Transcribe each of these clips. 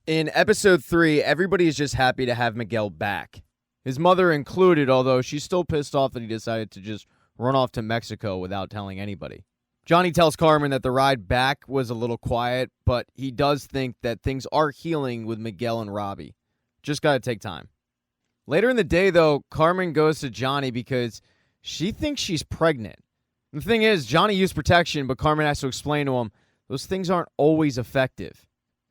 In episode 3, everybody is just happy to have Miguel back. His mother included, although she's still pissed off that he decided to just run off to Mexico without telling anybody. Johnny tells Carmen that the ride back was a little quiet, but he does think that things are healing with Miguel and Robbie. Just gotta take time. Later in the day, though, Carmen goes to Johnny because she thinks she's pregnant. The thing is, Johnny used protection, but Carmen has to explain to him those things aren't always effective.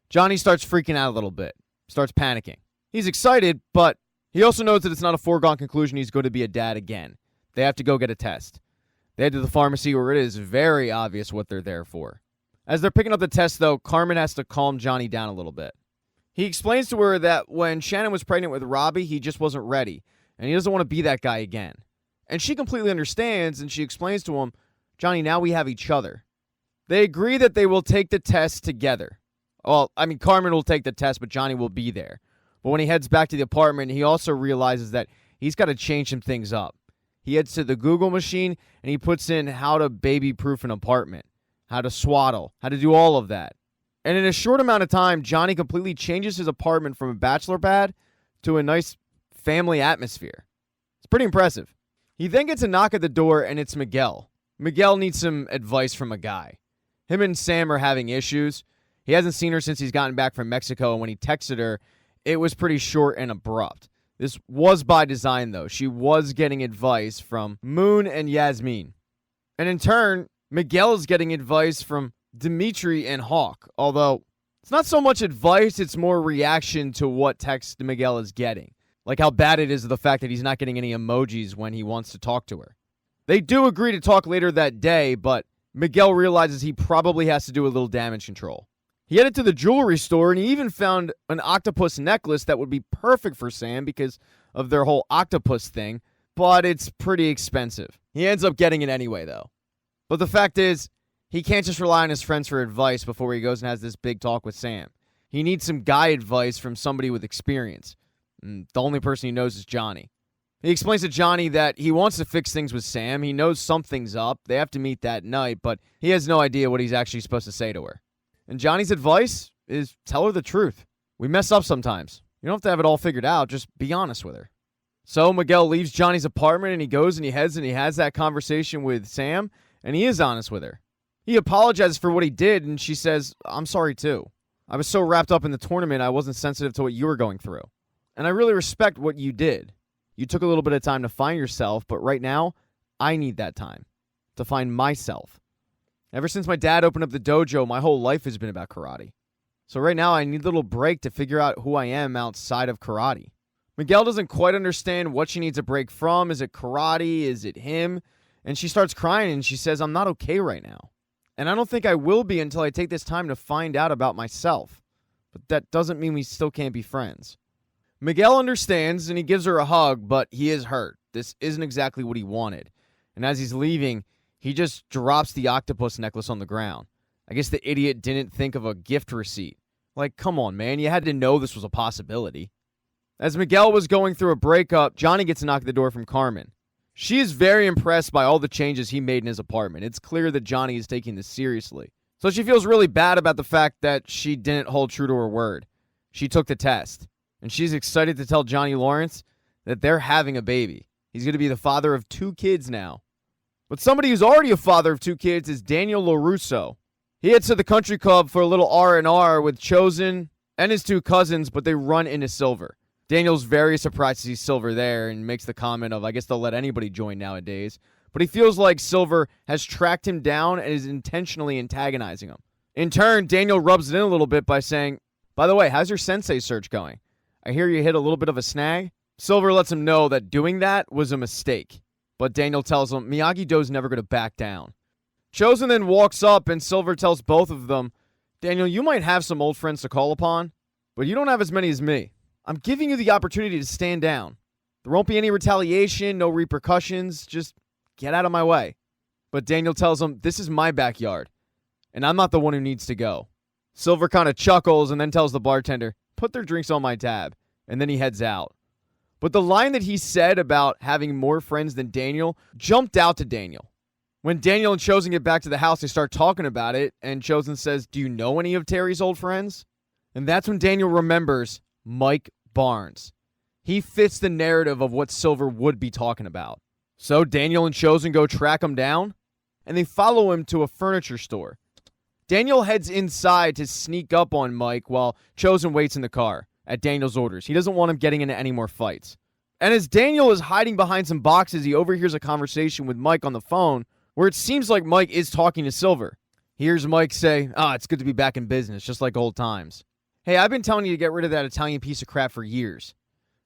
Johnny starts freaking out a little bit, starts panicking. He's excited, but he also knows that it's not a foregone conclusion he's going to be a dad again. They have to go get a test. They head to the pharmacy where it is very obvious what they're there for. As they're picking up the test, though, Carmen has to calm Johnny down a little bit. He explains to her that when Shannon was pregnant with Robbie, he just wasn't ready, and he doesn't want to be that guy again. And she completely understands, and she explains to him, Johnny, now we have each other. They agree that they will take the test together. Well, Carmen will take the test, but Johnny will be there. But when he heads back to the apartment, he also realizes that he's got to change some things up. He heads to the Google machine, and he puts in how to baby-proof an apartment, how to swaddle, how to do all of that. And in a short amount of time, Johnny completely changes his apartment from a bachelor pad to a nice family atmosphere. It's pretty impressive. He then gets a knock at the door, and it's Miguel. Miguel needs some advice from a guy. Him and Sam are having issues. He hasn't seen her since he's gotten back from Mexico, and when he texted her, it was pretty short and abrupt. This was by design, though. She was getting advice from Moon and Yasmin. And in turn, Miguel is getting advice from Dimitri and Hawk, although it's not so much advice, it's more reaction to what text Miguel is getting. Like how bad it is of the fact that he's not getting any emojis when he wants to talk to her. They do agree to talk later that day, but Miguel realizes he probably has to do a little damage control. He headed to the jewelry store, and he even found an octopus necklace that would be perfect for Sam because of their whole octopus thing, but it's pretty expensive. He ends up getting it anyway, though. But the fact is, he can't just rely on his friends for advice before he goes and has this big talk with Sam. He needs some guy advice from somebody with experience. And the only person he knows is Johnny. He explains to Johnny that he wants to fix things with Sam. He knows something's up. They have to meet that night, but he has no idea what he's actually supposed to say to her. And Johnny's advice is tell her the truth. We mess up sometimes. You don't have to have it all figured out. Just be honest with her. So Miguel leaves Johnny's apartment, and he goes and he heads and he has that conversation with Sam, and he is honest with her. He apologizes for what he did, and she says, I'm sorry too. I was so wrapped up in the tournament, I wasn't sensitive to what you were going through. And I really respect what you did. You took a little bit of time to find yourself, but right now, I need that time to find myself. Ever since my dad opened up the dojo, my whole life has been about karate. So right now, I need a little break to figure out who I am outside of karate. Miguel doesn't quite understand what she needs a break from. Is it karate? Is it him? And she starts crying and she says, I'm not okay right now. And I don't think I will be until I take this time to find out about myself. But that doesn't mean we still can't be friends. Miguel understands and he gives her a hug, but he is hurt. This isn't exactly what he wanted. And as he's leaving, he just drops the octopus necklace on the ground. I guess the idiot didn't think of a gift receipt. Like, come on, man. You had to know this was a possibility. As Miguel was going through a breakup, Johnny gets a knock at the door from Carmen. She is very impressed by all the changes he made in his apartment. It's clear that Johnny is taking this seriously. So she feels really bad about the fact that she didn't hold true to her word. She took the test. And she's excited to tell Johnny Lawrence that they're having a baby. He's going to be the father of 2 kids now. But somebody who's already a father of 2 kids is Daniel LaRusso. He heads to the country club for a little R&R with Chosen and his 2 cousins, but they run into Silver. Daniel's very surprised to see Silver there and makes the comment of, I guess they'll let anybody join nowadays. But he feels like Silver has tracked him down and is intentionally antagonizing him. In turn, Daniel rubs it in a little bit by saying, by the way, how's your sensei search going? I hear you hit a little bit of a snag. Silver lets him know that doing that was a mistake. But Daniel tells him Miyagi-Do's never going to back down. Chosen then walks up and Silver tells both of them, Daniel, you might have some old friends to call upon, but you don't have as many as me. I'm giving you the opportunity to stand down. There won't be any retaliation, no repercussions, just get out of my way. But Daniel tells him, this is my backyard, and I'm not the one who needs to go. Silver kind of chuckles and then tells the bartender, put their drinks on my tab, and then he heads out. But the line that he said about having more friends than Daniel jumped out to Daniel. When Daniel and Chosen get back to the house, they start talking about it, and Chosen says, do you know any of Terry's old friends? And that's when Daniel remembers Mike Barnes. He fits the narrative of what Silver would be talking about. So Daniel and Chosen go track him down, and they follow him to a furniture store. Daniel heads inside to sneak up on Mike while Chosen waits in the car at Daniel's orders. He doesn't want him getting into any more fights. And as Daniel is hiding behind some boxes, he overhears a conversation with Mike on the phone where it seems like Mike is talking to Silver. He hears Mike say, it's good to be back in business, just like old times. Hey, I've been telling you to get rid of that Italian piece of crap for years.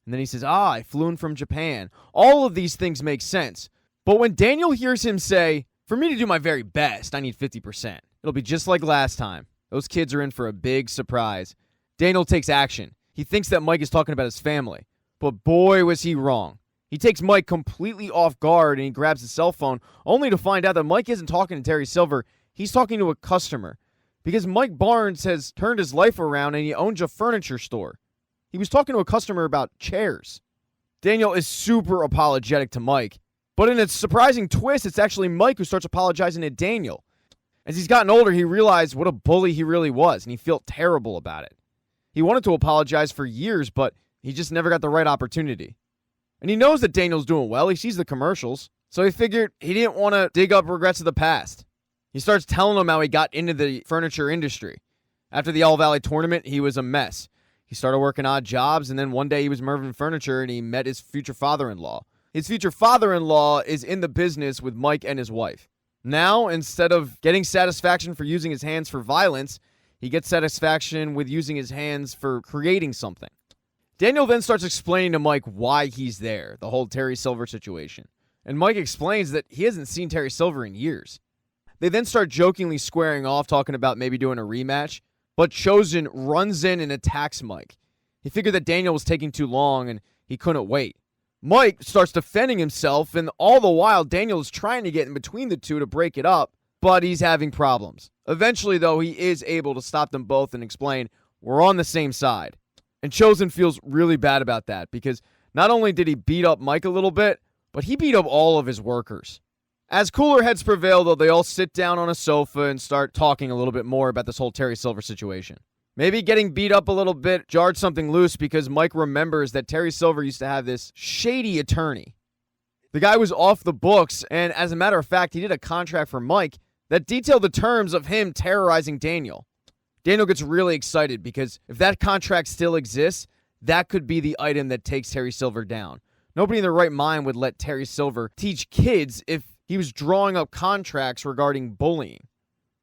And then he says, I flew in from Japan. All of these things make sense. But when Daniel hears him say, for me to do my very best, I need 50%. It'll be just like last time. Those kids are in for a big surprise. Daniel takes action. He thinks that Mike is talking about his family. But boy, was he wrong. He takes Mike completely off guard and he grabs his cell phone, only to find out that Mike isn't talking to Terry Silver. He's talking to a customer. Because Mike Barnes has turned his life around and he owns a furniture store. He was talking to a customer about chairs. Daniel is super apologetic to Mike. But in a surprising twist, it's actually Mike who starts apologizing to Daniel. As he's gotten older, he realized what a bully he really was, and he felt terrible about it. He wanted to apologize for years, but he just never got the right opportunity. And he knows that Daniel's doing well. He sees the commercials. So he figured he didn't want to dig up regrets of the past. He starts telling him how he got into the furniture industry. After the All Valley tournament, he was a mess. He started working odd jobs, and then one day he was moving furniture, and he met his future father-in-law. His future father-in-law is in the business with Mike and his wife. Now, instead of getting satisfaction for using his hands for violence, he gets satisfaction with using his hands for creating something. Daniel then starts explaining to Mike why he's there, the whole Terry Silver situation. And Mike explains that he hasn't seen Terry Silver in years. They then start jokingly squaring off, talking about maybe doing a rematch. But Chosen runs in and attacks Mike. He figured that Daniel was taking too long and he couldn't wait. Mike starts defending himself, and all the while, Daniel is trying to get in between the two to break it up, but he's having problems. Eventually, though, he is able to stop them both and explain, we're on the same side. And Chosen feels really bad about that because not only did he beat up Mike a little bit, but he beat up all of his workers. As cooler heads prevail, though, they all sit down on a sofa and start talking a little bit more about this whole Terry Silver situation. Maybe getting beat up a little bit jarred something loose because Mike remembers that Terry Silver used to have this shady attorney. The guy was off the books, and as a matter of fact, he did a contract for Mike that detailed the terms of him terrorizing Daniel. Daniel gets really excited because if that contract still exists, that could be the item that takes Terry Silver down. Nobody in their right mind would let Terry Silver teach kids if he was drawing up contracts regarding bullying.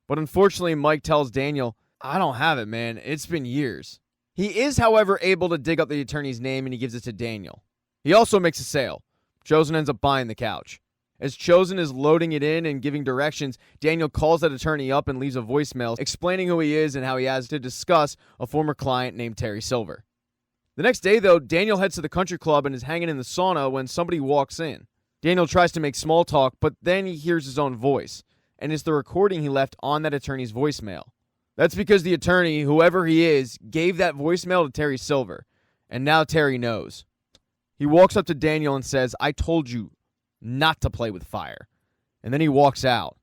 But unfortunately, Mike tells Daniel, I don't have it, man. It's been years. He is, however, able to dig up the attorney's name, and he gives it to Daniel. He also makes a sale. Chosen ends up buying the couch. As Chosen is loading it in and giving directions, Daniel calls that attorney up and leaves a voicemail explaining who he is and how he has to discuss a former client named Terry Silver. The next day, though, Daniel heads to the country club and is hanging in the sauna when somebody walks in. Daniel tries to make small talk, but then he hears his own voice, and it's the recording he left on that attorney's voicemail. That's because the attorney, whoever he is, gave that voicemail to Terry Silver, and now Terry knows. He walks up to Daniel and says, I told you not to play with fire. And then he walks out.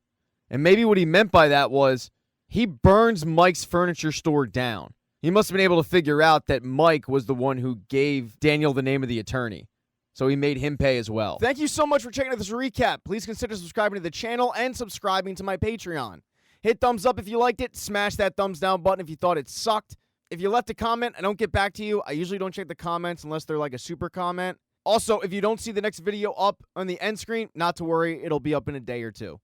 And maybe what he meant by that was he burns Mike's furniture store down. He must have been able to figure out that Mike was the one who gave Daniel the name of the attorney. So he made him pay as well. Thank you so much for checking out this recap. Please consider subscribing to the channel and subscribing to my Patreon. Hit thumbs up if you liked it. Smash that thumbs down button if you thought it sucked. If you left a comment, I don't get back to you. I usually don't check the comments unless they're like a super comment. Also, if you don't see the next video up on the end screen, not to worry. It'll be up in a day or two.